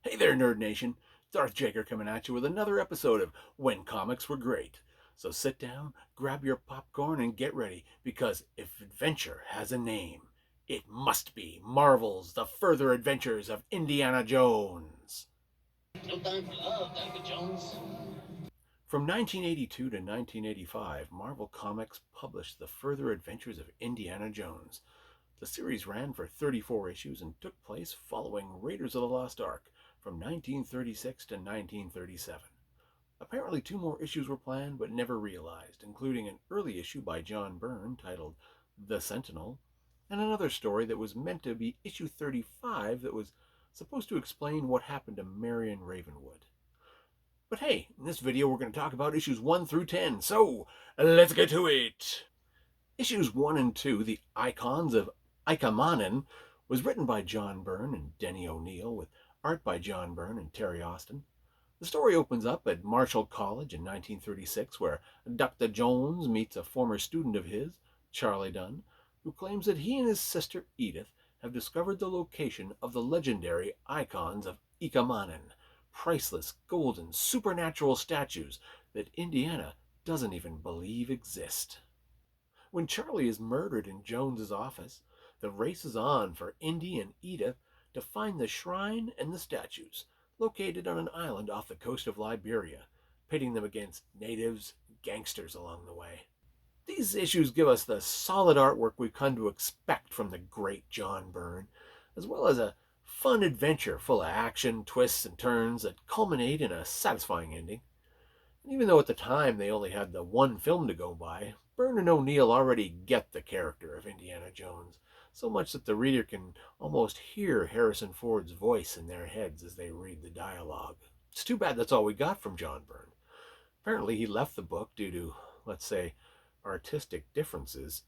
Hey there, Nerd Nation! Darth Jaeger coming at you with another episode of When Comics Were Great. So sit down, grab your popcorn, and get ready, because if adventure has a name, it must be Marvel's The Further Adventures of Indiana Jones. No time for love, David Jones. From 1982 to 1985, Marvel Comics published The Further Adventures of Indiana Jones. The series ran for 34 issues and took place following Raiders of the Lost Ark from 1936 to 1937. Apparently, two more issues were planned but never realized, including an early issue by John Byrne titled The Sentinel, and another story that was meant to be issue 35 that was supposed to explain what happened to Marion Ravenwood. But hey, in this video we're going to talk about issues 1 through 10, so let's get to it! Issues 1 and 2, The Ikons of Ikammanen, was written by John Byrne and Denny O'Neil, with art by John Byrne and Terry Austin. The story opens up at Marshall College in 1936, where Dr. Jones meets a former student of his, Charlie Dunn, who claims that he and his sister Edith have discovered the location of the legendary Ikons of Ikammanen, priceless, golden, supernatural statues that Indiana doesn't even believe exist. When Charlie is murdered in Jones's office, the race is on for Indy and Edith to find the shrine and the statues, located on an island off the coast of Liberia, pitting them against natives and gangsters along the way. These issues give us the solid artwork we've come to expect from the great John Byrne, as well as a fun adventure full of action, twists, and turns that culminate in a satisfying ending. And even though at the time they only had the one film to go by, Byrne and O'Neil already get the character of Indiana Jones, so much that the reader can almost hear Harrison Ford's voice in their heads as they read the dialogue. It's too bad that's all we got from John Byrne. Apparently he left the book due to, let's say, artistic differences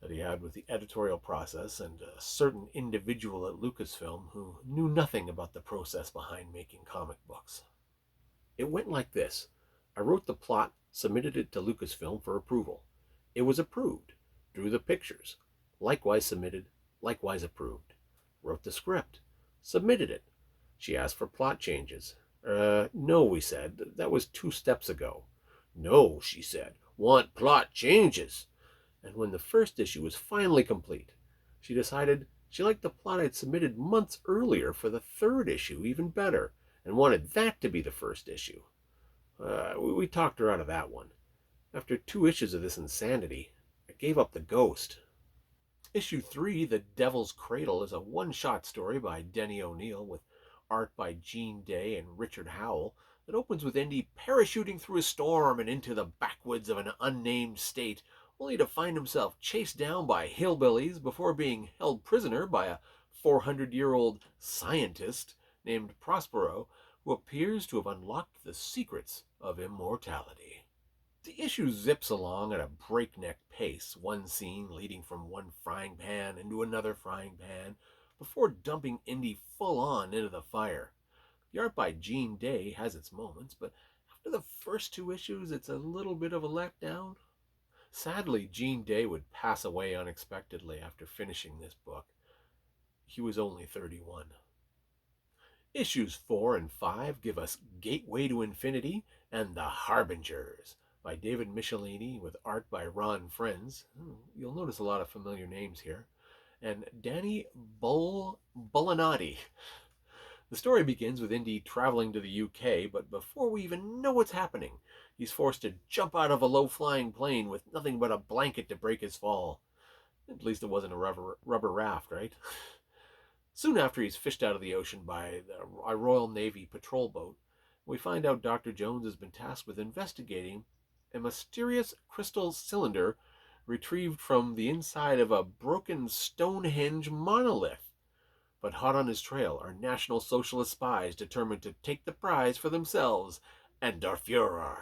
that he had with the editorial process and a certain individual at Lucasfilm who knew nothing about the process behind making comic books. It went like this. I wrote the plot, submitted it to Lucasfilm for approval. It was approved. Drew the pictures. Likewise submitted. Likewise approved. Wrote the script. Submitted it. She asked for plot changes. No, we said. That was 2 steps ago. No, she said. Want plot changes. And when the first issue was finally complete, she decided she liked the plot I'd submitted months earlier for the 3rd issue even better, and wanted that to be the first issue. We talked her out of that one. After 2 issues of this insanity, I gave up the ghost. Issue 3, The Devil's Cradle, is a one-shot story by Denny O'Neil with art by Gene Day and Richard Howell that opens with Indy parachuting through a storm and into the backwoods of an unnamed state, only to find himself chased down by hillbillies before being held prisoner by a 400-year-old scientist named Prospero, who appears to have unlocked the secrets of immortality. The issue zips along at a breakneck pace, one scene leading from one frying pan into another frying pan, before dumping Indy full on into the fire. The art by Gene Day has its moments, but after the first 2 issues, it's a little bit of a letdown. Sadly, Gene Day would pass away unexpectedly after finishing this book. He was only 31. Issues 4 and 5 give us Gateway to Infinity and The Harbingers by David Michelini with art by Ron Frenz. You'll notice a lot of familiar names here. And Danny Bullinotti. The story begins with Indy traveling to the UK, but before we even know what's happening, he's forced to jump out of a low-flying plane with nothing but a blanket to break his fall. At least it wasn't a rubber raft, right? Soon after, he's fished out of the ocean by a Royal Navy patrol boat. We find out Dr. Jones has been tasked with investigating a mysterious crystal cylinder retrieved from the inside of a broken Stonehenge monolith. But hot on his trail are National Socialist spies determined to take the prize for themselves and Der Fuhrer.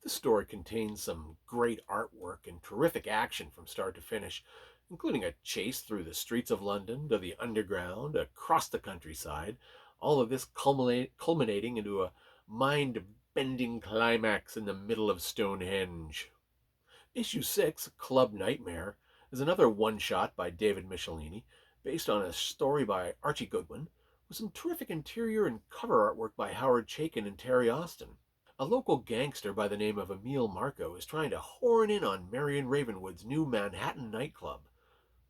This story contains some great artwork and terrific action from start to finish, including a chase through the streets of London, to the underground, across the countryside, all of this culminating into a mind-bending climax in the middle of Stonehenge. Issue 6, Club Nightmare, is another one-shot by David Michelini, based on a story by Archie Goodwin, with some terrific interior and cover artwork by Howard Chaykin and Terry Austin. A local gangster by the name of Emil Marco is trying to horn in on Marion Ravenwood's new Manhattan nightclub.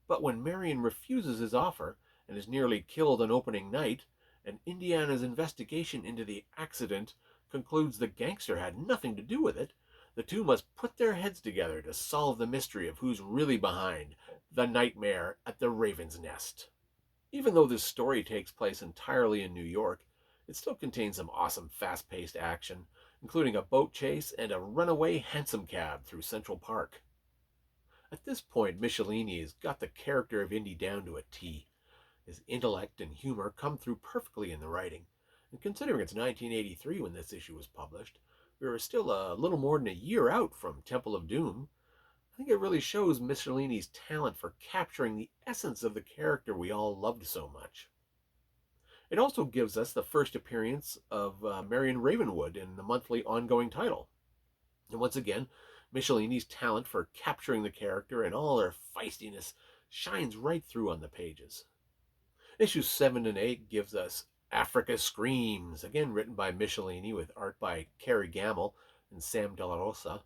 But when Marion refuses his offer and is nearly killed on opening night, and Indiana's investigation into the accident concludes the gangster had nothing to do with it, the two must put their heads together to solve the mystery of who's really behind the nightmare at the Raven's Nest. Even though this story takes place entirely in New York, it still contains some awesome fast paced action, including a boat chase and a runaway hansom cab through Central Park. At this point, Michelini has got the character of Indy down to a T. His intellect and humor come through perfectly in the writing, and considering it's 1983 when this issue was published, we were still a little more than a year out from Temple of Doom. I think it really shows Michelini's talent for capturing the essence of the character we all loved so much. It also gives us the first appearance of Marion Ravenwood in the monthly ongoing title. And once again, Michelini's talent for capturing the character and all her feistiness shines right through on the pages. Issues 7 and 8 gives us Africa Screams, again written by Michelini with art by Kerry Gamble and Sam De La Rosa.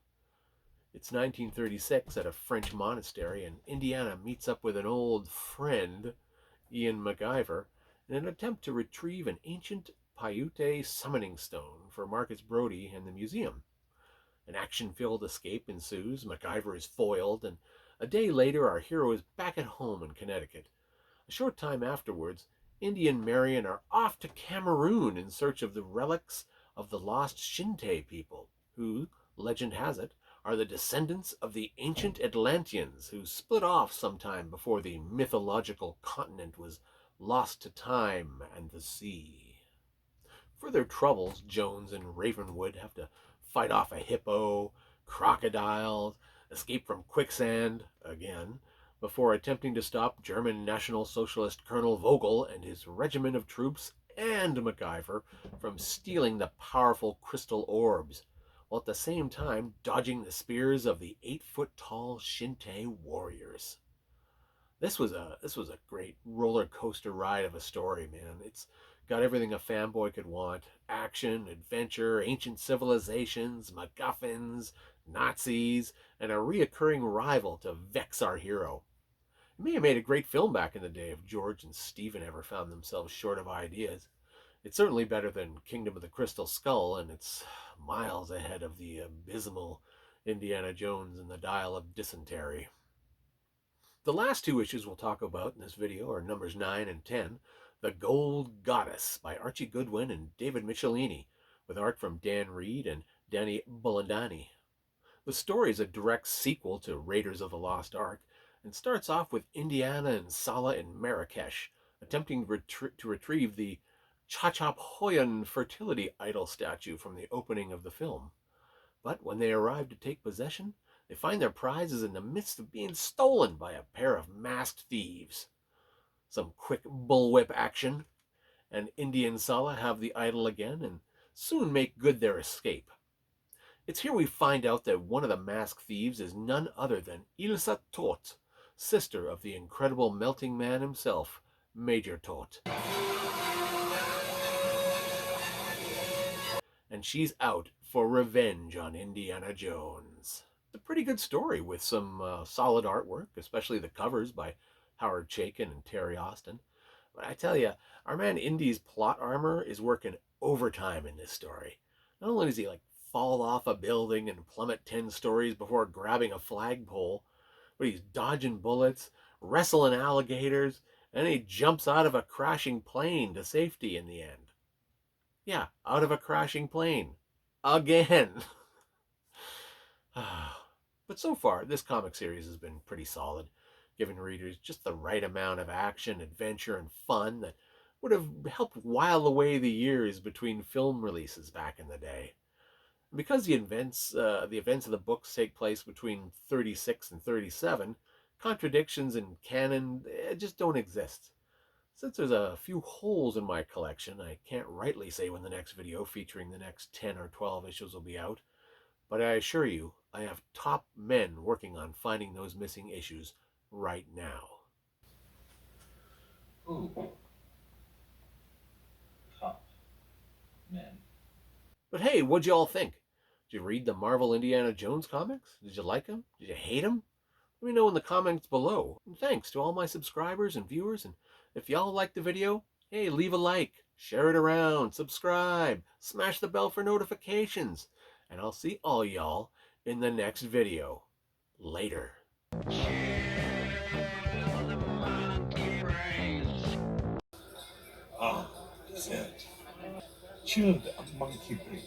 It's 1936 at a French monastery, and Indiana meets up with an old friend, Ian MacGyver, in an attempt to retrieve an ancient Paiute summoning stone for Marcus Brody and the museum. An action-filled escape ensues, MacGyver is foiled, and a day later our hero is back at home in Connecticut. A short time afterwards, Indy and Marion are off to Cameroon in search of the relics of the lost Shinte people, who, legend has it, are the descendants of the ancient Atlanteans who split off sometime before the mythological continent was lost to time and the sea. For their troubles, Jones and Ravenwood have to fight off a hippo, crocodiles, escape from quicksand, again, before attempting to stop German National Socialist Colonel Vogel and his regiment of troops and MacGyver from stealing the powerful crystal orbs, while at the same time dodging the spears of the 8-foot-tall Shinte warriors. This was a great roller coaster ride of a story, man. It's got everything a fanboy could want: action, adventure, ancient civilizations, MacGuffins, Nazis, and a reoccurring rival to vex our hero. It may have made a great film back in the day if George and Stephen ever found themselves short of ideas. It's certainly better than Kingdom of the Crystal Skull, and it's miles ahead of the abysmal Indiana Jones and the Dial of Dysentery. The last two issues we'll talk about in this video are numbers 9 and 10, The Gold Goddess by Archie Goodwin and David Michelini, with art from Dan Reed and Danny Bulandani. The story is a direct sequel to Raiders of the Lost Ark and starts off with Indiana and Sala in Marrakesh, attempting to retrieve the Chachapoyan fertility idol statue from the opening of the film. But when they arrive to take possession, they find their prize is in the midst of being stolen by a pair of masked thieves. Some quick bullwhip action, and Indy and Sala have the idol again and soon make good their escape. It's here we find out that one of the masked thieves is none other than Ilsa Tot, sister of the incredible melting man himself, Major Tot. And she's out for revenge on Indiana Jones. It's a pretty good story with some solid artwork, especially the covers by Howard Chaykin and Terry Austin. But I tell you, our man Indy's plot armor is working overtime in this story. Not only does he fall off a building and plummet 10 stories before grabbing a flagpole, but he's dodging bullets, wrestling alligators, and he jumps out of a crashing plane to safety in the end. Yeah, out of a crashing plane. Again. But so far, this comic series has been pretty solid, giving readers just the right amount of action, adventure, and fun that would have helped while away the years between film releases back in the day. Because the events of the books take place between 36 and 37, contradictions in canon just don't exist. Since there's a few holes in my collection, I can't rightly say when the next video featuring the next 10 or 12 issues will be out, but I assure you, I have top men working on finding those missing issues right now. Ooh. But hey, what'd you all think? Did you read the Marvel Indiana Jones comics? Did you like them? Did you hate them? Let me know in the comments below. And thanks to all my subscribers and viewers. And if y'all liked the video, hey, leave a like, share it around, subscribe, smash the bell for notifications. And I'll see all y'all in the next video. Later. Ah, that's it. Chilled monkey brain.